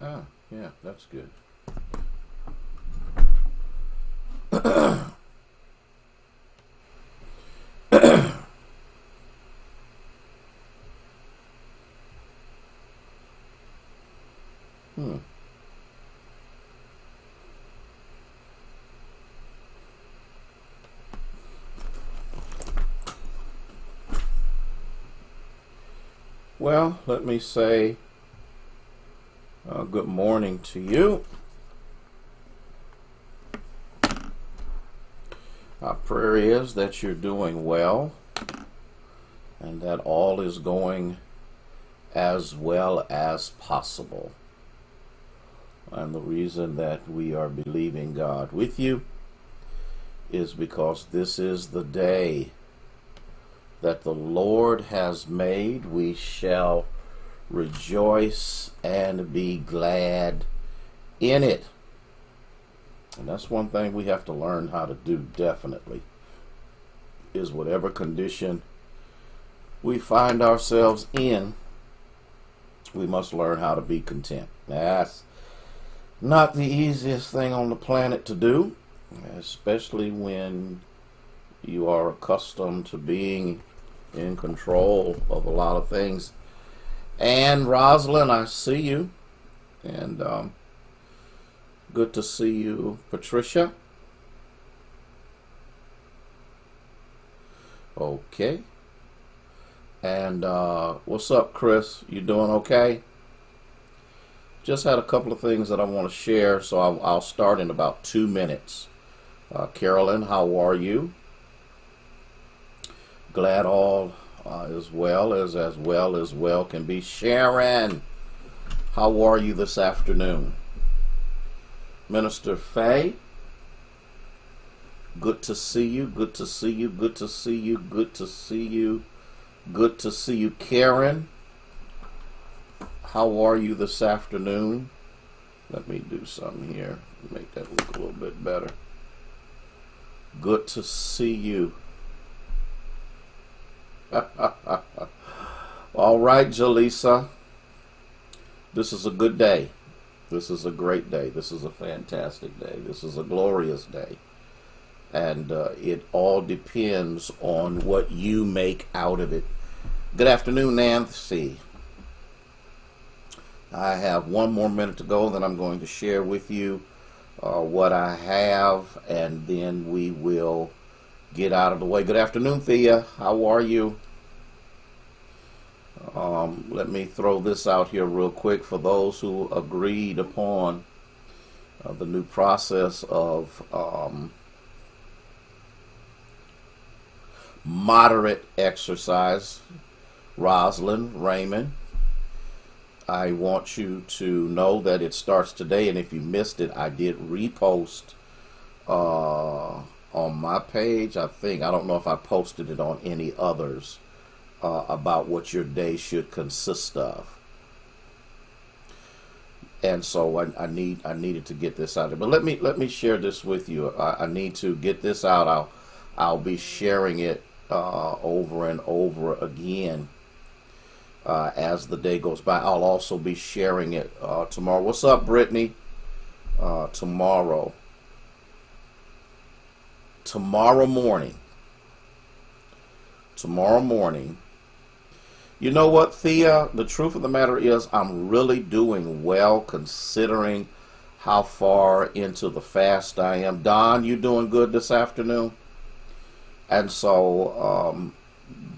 Ah, yeah, that's good. Hmm. Well, let me say good morning to you. Our prayer is that you're doing well and that all is going as well as possible. And the reason that we are believing God with you is because this is the day that the Lord has made. We shall rejoice and be glad in it. And that's one thing we have to learn how to do, definitely, is whatever condition we find ourselves in, we must learn how to be content. That's not the easiest thing on the planet to do, especially when you are accustomed to being in control of a lot of things. And Rosalind, I see you. And good to see you, Patricia. Okay. And what's up, Chris? You doing okay? Just had a couple of things that I want to share, so I'll start in about 2 minutes. Carolyn, how are you? Glad all is well as well can be. Sharon, how are you this afternoon? Minister Faye, good to see you, good to see you, good to see you, good to see you, good to see you. Karen, how are you this afternoon? Let me do something here, make that look a little bit better. Good to see you. All right, Jaleesa, this is a good day. This is a great day. This is a fantastic day. This is a glorious day. And it all depends on what you make out of it. Good afternoon, Nancy. I have 1 more minute to go, then I'm going to share with you what I have, and then we will get out of the way. Good afternoon, Thea. How are you? Let me throw this out here real quick for those who agreed upon the new process of moderate exercise. Rosalind, Raymond, I want you to know that it starts today, and if you missed it, I did repost on my page. I don't know if I posted it on any others, about what your day should consist of. And so I needed to get this out there. But let me share this with you. I need to get this out. I'll be sharing it over and over again as the day goes by. I'll also be sharing it tomorrow. What's up, Brittany? Tomorrow morning. You know what, Thea? The truth of the matter is I'm really doing well considering how far into the fast I am. Don, you doing good this afternoon? And so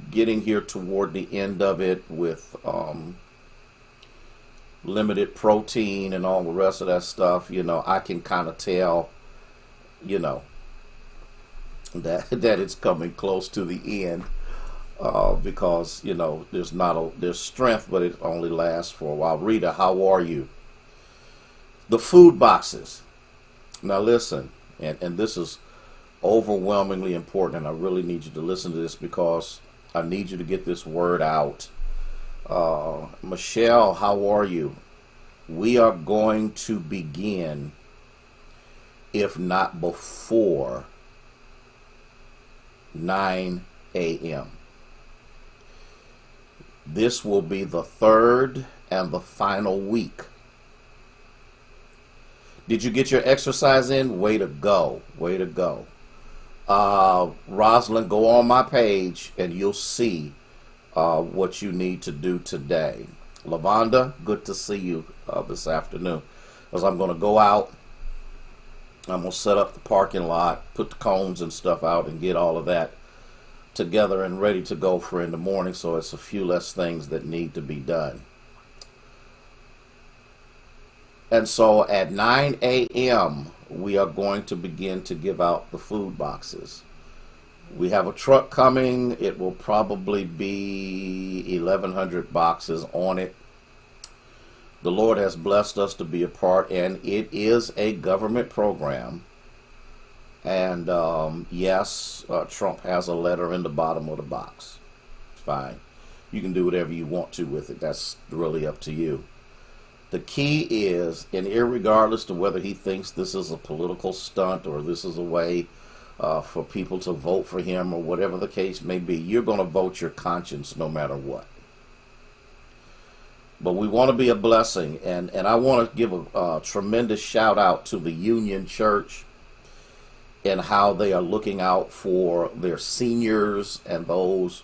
getting here toward the end of it with limited protein and all the rest of that stuff, I can kind of tell, that it's coming close to the end. Because there's strength, but it only lasts for a while. Rita, how are you? The food boxes. Now listen, and this is overwhelmingly important, and I really need you to listen to this because I need you to get this word out. Michelle, how are you? We are going to begin, if not before 9 a.m. This will be the third and the final week Did you get your exercise in? Way to go. Way to go. Rosalind, go on my page and you'll see what you need to do today. Lavonda, good to see you this afternoon. As I'm going to go out, I'm going to set up the parking lot, put the cones and stuff out, and get all of that together and ready to go for in the morning, so it's a few less things that need to be done. And so at 9 a.m., we are going to begin to give out the food boxes. We have a truck coming. It will probably be 1,100 boxes on it. The Lord has blessed us to be a part, and it is a government program. And yes, Trump has a letter in the bottom of the box. Fine. You can do whatever you want to with it. That's really up to you. The key is, and irregardless to whether he thinks this is a political stunt or this is a way for people to vote for him or whatever the case may be, you're going to vote your conscience no matter what. But we want to be a blessing, and I want to give a tremendous shout out to the Union Church and how they are looking out for their seniors and those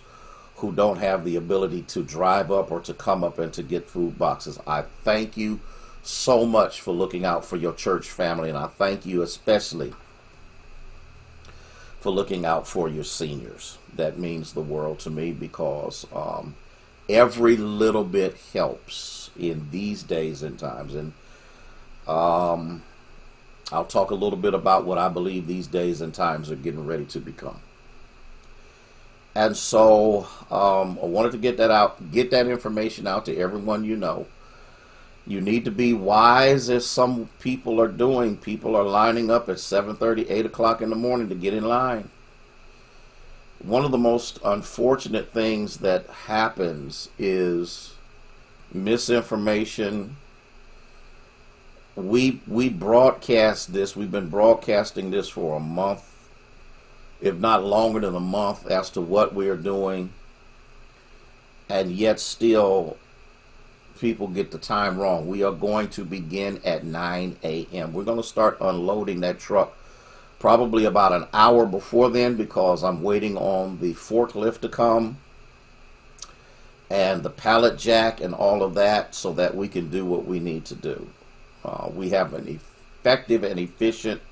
who don't have the ability to drive up or to come up and to get food boxes. I thank you so much for looking out for your church family, and I thank you especially for looking out for your seniors. That means the world to me, because every little bit helps in these days and times. And I'll talk a little bit about what I believe these days and times are getting ready to become. And so I wanted to get that out, get that information out to everyone you know. You need to be wise, as some people are doing. People are lining up at 7:30, 8 o'clock in the morning to get in line. One of the most unfortunate things that happens is misinformation. We broadcast this. We've been broadcasting this for a month, if not longer than a month, as to what we are doing, and yet still people get the time wrong. We are going to begin at 9 a.m. We're going to start unloading that truck probably about an hour before then, because I'm waiting on the forklift to come and the pallet jack and all of that, so that we can do what we need to do. We have an effective and efficient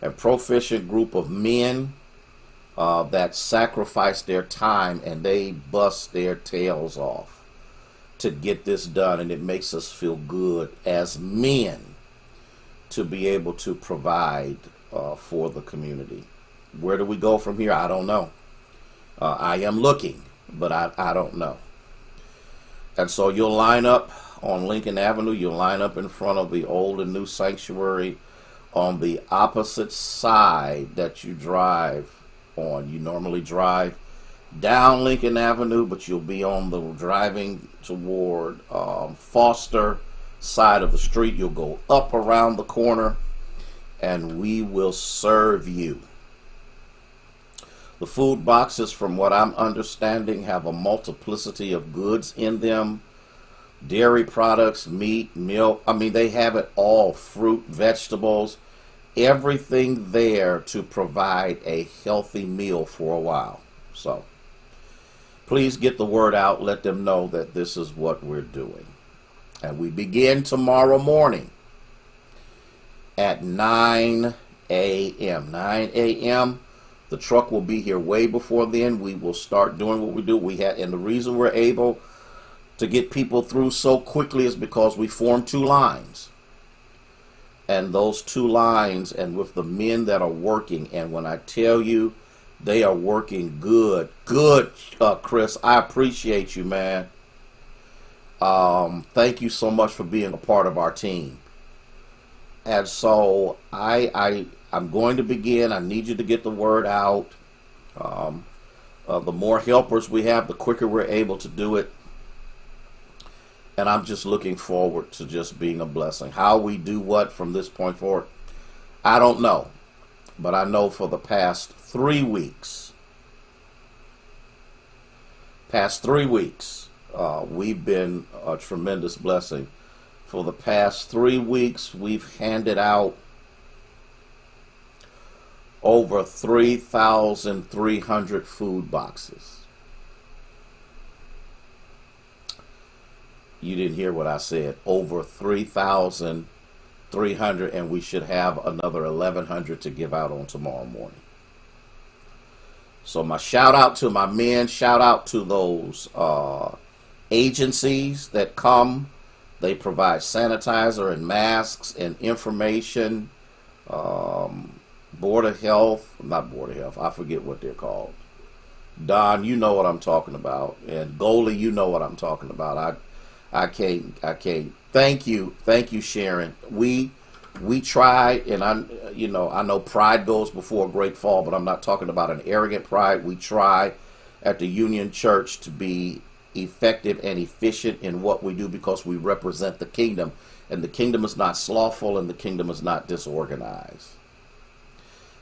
and proficient group of men that sacrifice their time and they bust their tails off to get this done, and it makes us feel good as men to be able to provide for the community. Where do we go from here? I don't know. I am looking, but I don't know. And so you'll line up on Lincoln Avenue. You'll line up in front of the old and new sanctuary on the opposite side that you drive on. You normally drive down Lincoln Avenue, but you'll be on the driving toward Foster side of the street. You'll go up around the corner, and we will serve you. The food boxes, from what I'm understanding, have a multiplicity of goods in them. Dairy products, meat, milk. I mean, they have it all. Fruit, vegetables, everything there to provide a healthy meal for a while. So please get the word out. Let them know that this is what we're doing. And we begin tomorrow morning at 9 a.m. 9 a.m. The truck will be here way before then. We will start doing what we do. And the reason we're able to get people through so quickly is because we form two lines. And those two lines, and with the men that are working, and when I tell you they are working good, Chris, I appreciate you, man. Thank you so much for being a part of our team. And so I'm going to begin. I need you to get the word out. The more helpers we have, the quicker we're able to do it. And I'm just looking forward to just being a blessing. How we do what from this point forward, I don't know. But I know for the past 3 weeks, we've been a tremendous blessing For the past 3 weeks, we've handed out over 3,300 food boxes. You didn't hear what I said. Over 3,300, and we should have another 1,100 to give out on tomorrow morning. So my shout out to my men, shout out to those agencies that come. They provide sanitizer and masks and information. Board of Health, not Board of Health, I forget what they're called. Don, you know what I'm talking about. And Goalie, you know what I'm talking about. I can't. Thank you, Sharon. We try, and I know pride goes before a great fall, but I'm not talking about an arrogant pride. We try at the Union Church to be effective and efficient in what we do because we represent the kingdom, and the kingdom is not slothful, and the kingdom is not disorganized.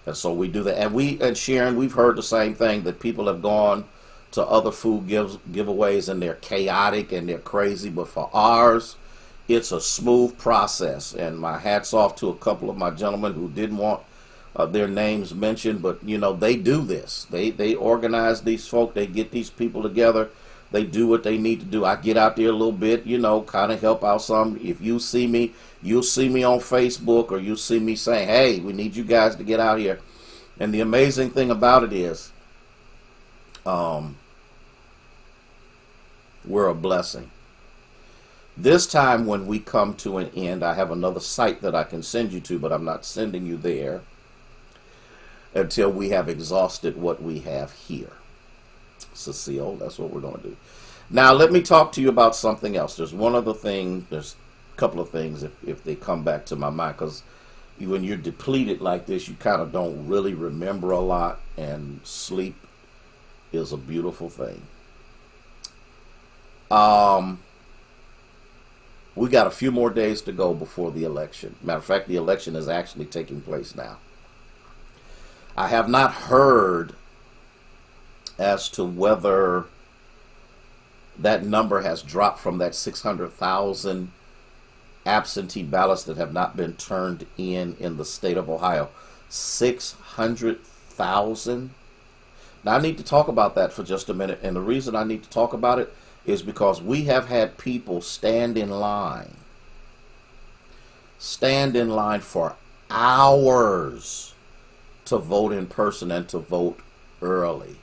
And so we do that. And Sharon, we've heard the same thing, that people have gone to other food giveaways and they're chaotic and they're crazy, but for ours, it's a smooth process. And my hat's off to a couple of my gentlemen who didn't want their names mentioned, but they do this. They organize these folk, they get these people together, they do what they need to do. I get out there a little bit, kind of help out some. If you see me, you'll see me on Facebook, or you'll see me saying, hey, we need you guys to get out here. And the amazing thing about it is, we're a blessing. This time when we come to an end, I have another site that I can send you to, but I'm not sending you there until we have exhausted what we have here. Cecile, that's what we're going to do. Now, let me talk to you about something else. There's one other thing. There's a couple of things if they come back to my mind, because when you're depleted like this, you kind of don't really remember a lot, and sleep is a beautiful thing. We got a few more days to go before the election. Matter of fact, the election is actually taking place now. I have not heard as to whether that number has dropped from that 600,000 absentee ballots that have not been turned in the state of Ohio. 600,000. Now, I need to talk about that for just a minute, and the reason I need to talk about it is because we have had people stand in line for hours to vote in person and to vote early.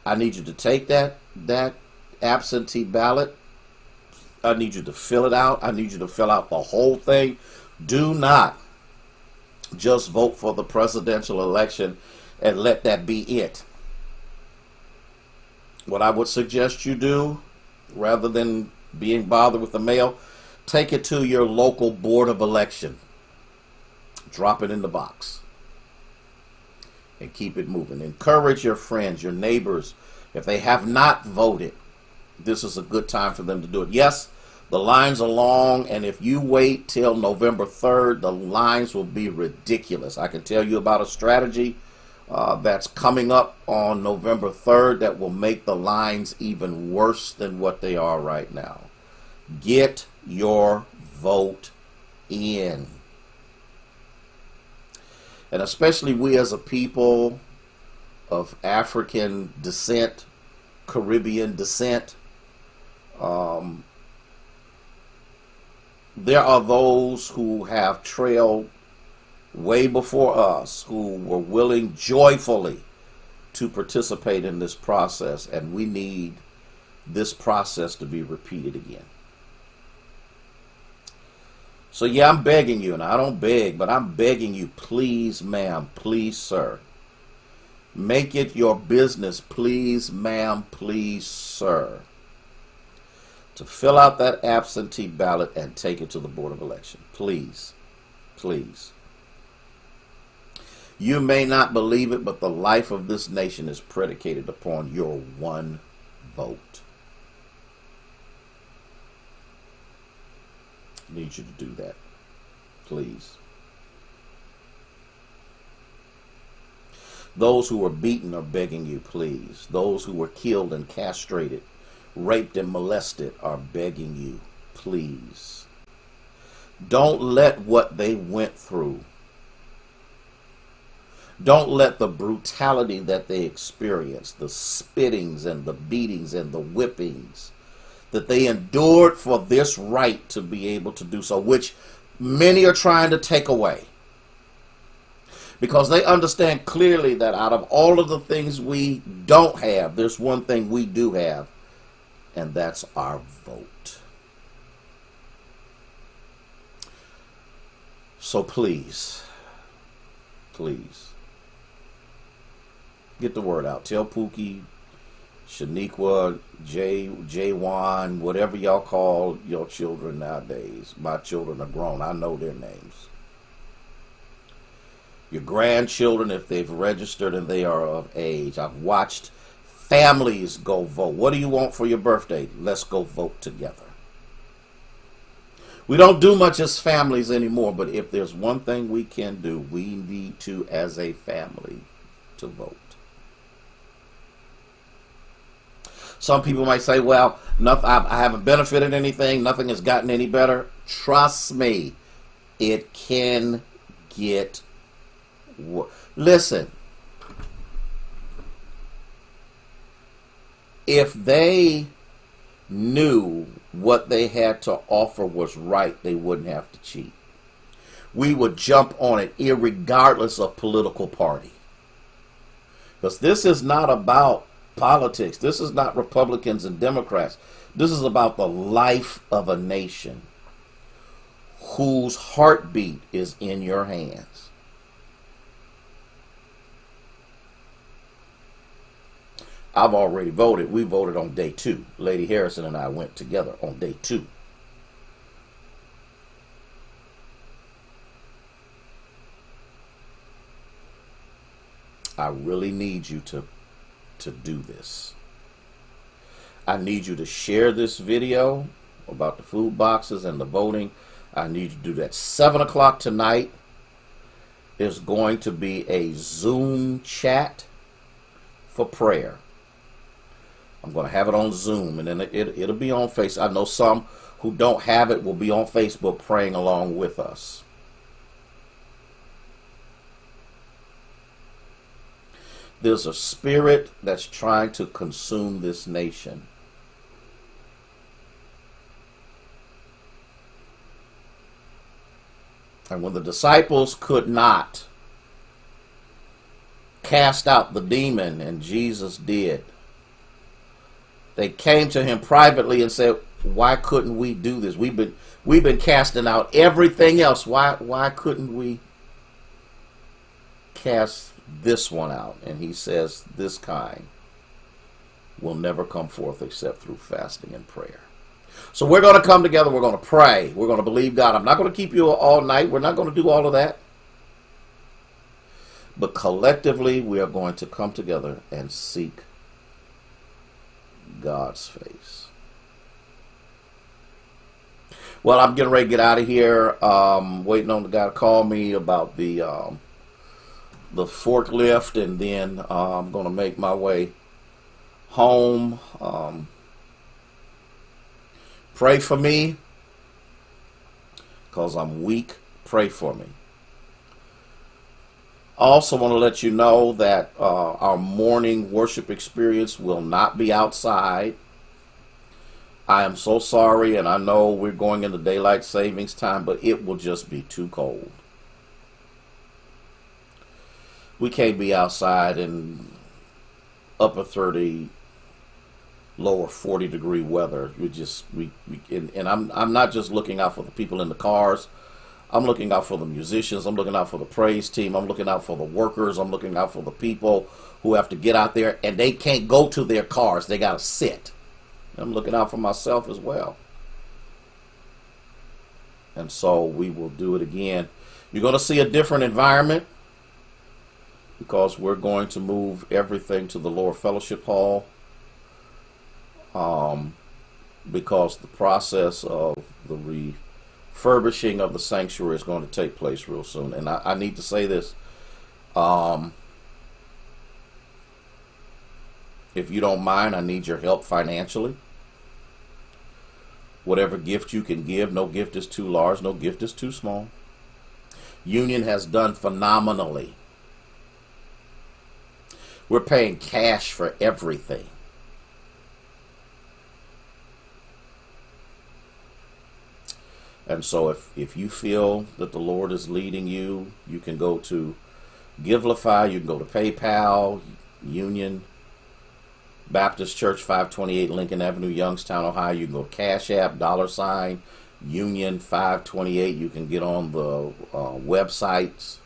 I need you to take that absentee ballot. I need you to fill it out. I need you to fill out the whole thing. Do not just vote for the presidential election and let that be it. What I would suggest you do, rather than being bothered with the mail, take it to your local board of election. Drop it in the box. And keep it moving. Encourage your friends, your neighbors. If they have not voted, this is a good time for them to do it. Yes, the lines are long, and if you wait till November 3rd, the lines will be ridiculous. I can tell you about a strategy that's coming up on November 3rd that will make the lines even worse than what they are right now. Get your vote in. And especially we as a people of African descent, Caribbean descent, there are those who have trailed way before us, who were willing joyfully to participate in this process, and we need this process to be repeated again. So yeah, I'm begging you, and I don't beg, but I'm begging you, please ma'am, please sir, make it your business, please ma'am, please sir, to fill out that absentee ballot and take it to the Board of Election. Please, please. You may not believe it, but the life of this nation is predicated upon your one vote. I need you to do that, please. Those who were beaten are begging you, please. Those who were killed and castrated, raped and molested are begging you, please, don't let what they went through, don't let the brutality that they experienced, the spittings and the beatings and the whippings that they endured for this right to be able to do so, which many are trying to take away. Because they understand clearly that out of all of the things we don't have, there's one thing we do have, and that's our vote. So please, please, get the word out. Tell Pookie, Shaniqua, Jaywan, whatever y'all call your children nowadays. My children are grown. I know their names. Your grandchildren, if they've registered and they are of age. I've watched families go vote. What do you want for your birthday? Let's go vote together. We don't do much as families anymore, but if there's one thing we can do, we need to, as a family, to vote. Some people might say, well, I haven't benefited anything. Nothing has gotten any better. Trust me, it can get worse. Listen, if they knew what they had to offer was right, they wouldn't have to cheat. We would jump on it irregardless of political party. Because this is not about politics. This is not Republicans and Democrats. This is about the life of a nation whose heartbeat is in your hands. I've already voted. We voted on day 2. Lady Harrison and I went together on day 2. I really need you to do this. I need you to share this video about the food boxes and the voting. I need you to do that. 7 o'clock tonight is going to be a Zoom chat for prayer. I'm going to have it on Zoom, and then it'll be on Facebook. I know some who don't have it will be on Facebook praying along with us. There's a spirit that's trying to consume this nation. And when the disciples could not cast out the demon, and Jesus did, they came to him privately and said, why couldn't we do this? We've been casting out everything else. Why couldn't we cast this one out? And he says, this kind will never come forth except through fasting and prayer. So we're going to come together. We're going to pray. We're going to believe God. I'm not going to keep you all night. We're not going to do all of that. But collectively, we are going to come together and seek God's face. Well, I'm getting ready to get out of here. Waiting on the guy to call me about the forklift, and then I'm going to make my way home. Pray for me, because I'm weak. Pray for me. I also want to let you know that our morning worship experience will not be outside. I am so sorry, and I know we're going into daylight savings time, but it will just be too cold. We can't be outside in upper 30, lower 40 degree weather. And I'm not just looking out for the people in the cars. I'm looking out for the musicians. I'm looking out for the praise team. I'm looking out for the workers. I'm looking out for the people who have to get out there and they can't go to their cars. They got to sit. I'm looking out for myself as well. And so we will do it again. You're going to see a different environment, because we're going to move everything to the lower fellowship hall, because the process of the refurbishing of the sanctuary is going to take place real soon. And I need to say this. If you don't mind, I need your help financially. Whatever gift you can give, no gift is too large, no gift is too small. Union has done phenomenally. We're paying cash for everything. And so if you feel that the Lord is leading you, you can go to Givelify, you can go to PayPal, Union Baptist Church, 528 Lincoln Avenue, Youngstown, Ohio. You can go to Cash App, $ Union 528. You can get on the websites.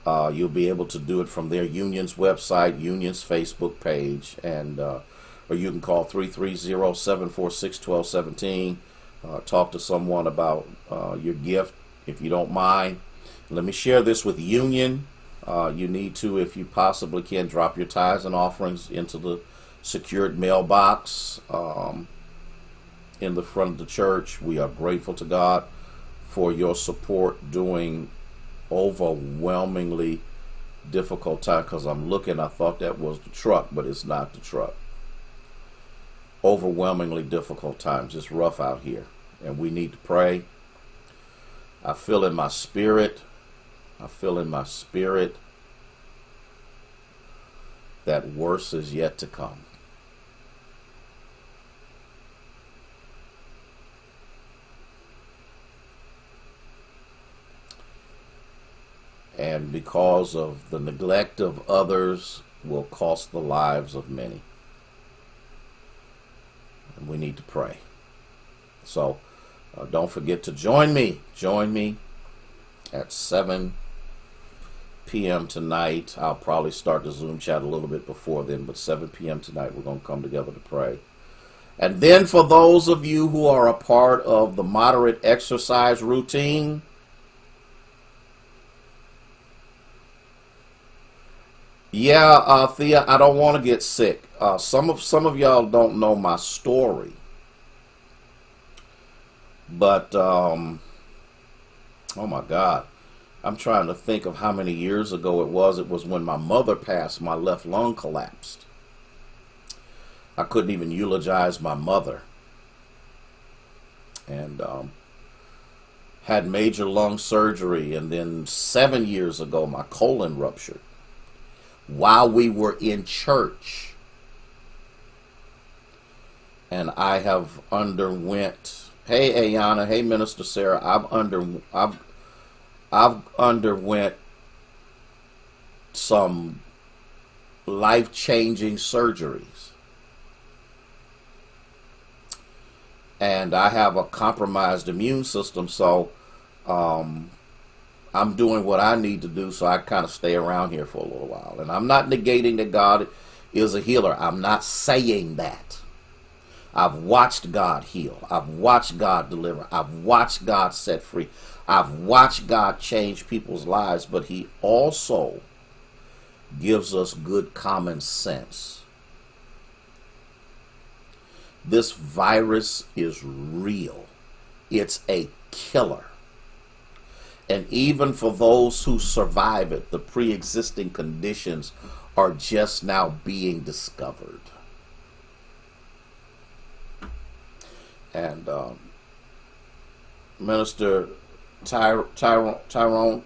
You'll be able to do it from their Union's website, Union's Facebook page, and or you can call 330-746-1217. Talk to someone about your gift if you don't mind. Let me share this with Union. You need to, if you possibly can, drop your tithes and offerings into the secured mailbox in the front of the church. We are grateful to God for your support during overwhelmingly difficult time, because I'm looking, I thought that was the truck, but it's not the truck. Overwhelmingly difficult times. It's rough out here, and we need to pray. I feel in my spirit that worse is yet to come. And because of the neglect of others will cost the lives of many. And we need to pray. So don't forget to join me at 7 p.m. tonight. I'll probably start the Zoom chat a little bit before then, but 7 p.m. tonight we're going to come together to pray. And then for those of you who are a part of the moderate exercise routine, yeah, Thea, I don't want to get sick. Some of y'all don't know my story, but oh my God, I'm trying to think of how many years ago it was. It was when my mother passed. My left lung collapsed. I couldn't even eulogize my mother, and had major lung surgery. And then 7 years ago, my colon ruptured while we were in church, and I have underwent. Hey Ayana, hey Minister Sarah, I've underwent some life-changing surgeries, and I have a compromised immune system, so I'm doing what I need to do so I kind of stay around here for a little while. And I'm not negating that God is a healer. I'm not saying that. I've watched God heal. I've watched God deliver. I've watched God set free. I've watched God change people's lives, but he also gives us good common sense. This virus is real. It's a killer. And even for those who survive it, the pre-existing conditions are just now being discovered. And Minister Tyrone,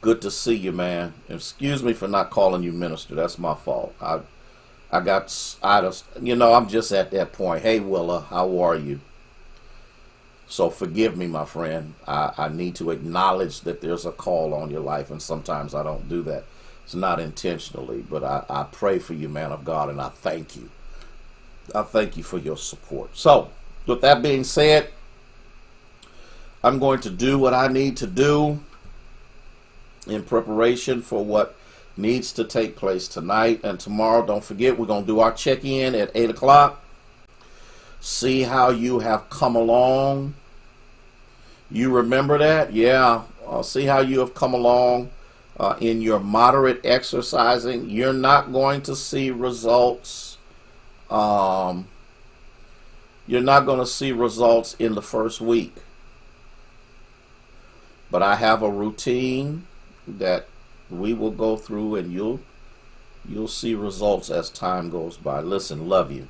good to see you, man. Excuse me for not calling you minister. That's my fault. I'm just at that point. Hey, Willa, how are you? So forgive me, my friend. I need to acknowledge that there's a call on your life, and sometimes I don't do that. It's not intentionally, but I pray for you, man of God, and I thank you. I thank you for your support. So, with that being said, I'm going to do what I need to do in preparation for what needs to take place tonight and tomorrow. Don't forget, we're going to do our check-in at 8 o'clock. See how you have come along. You remember that? Yeah. See how you have come along in your moderate exercising. You're not going to see results. You're not going to see results in the first week. But I have a routine that we will go through, and you'll see results as time goes by. Listen, love you.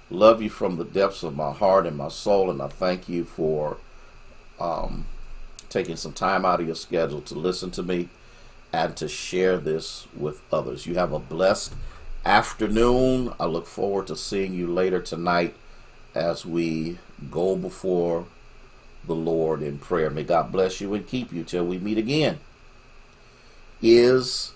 Love you from the depths of my heart and my soul, and I thank you for taking some time out of your schedule to listen to me and to share this with others. You have a blessed afternoon. I look forward to seeing you later tonight as we go before the Lord in prayer. May God bless you and keep you till we meet again. Is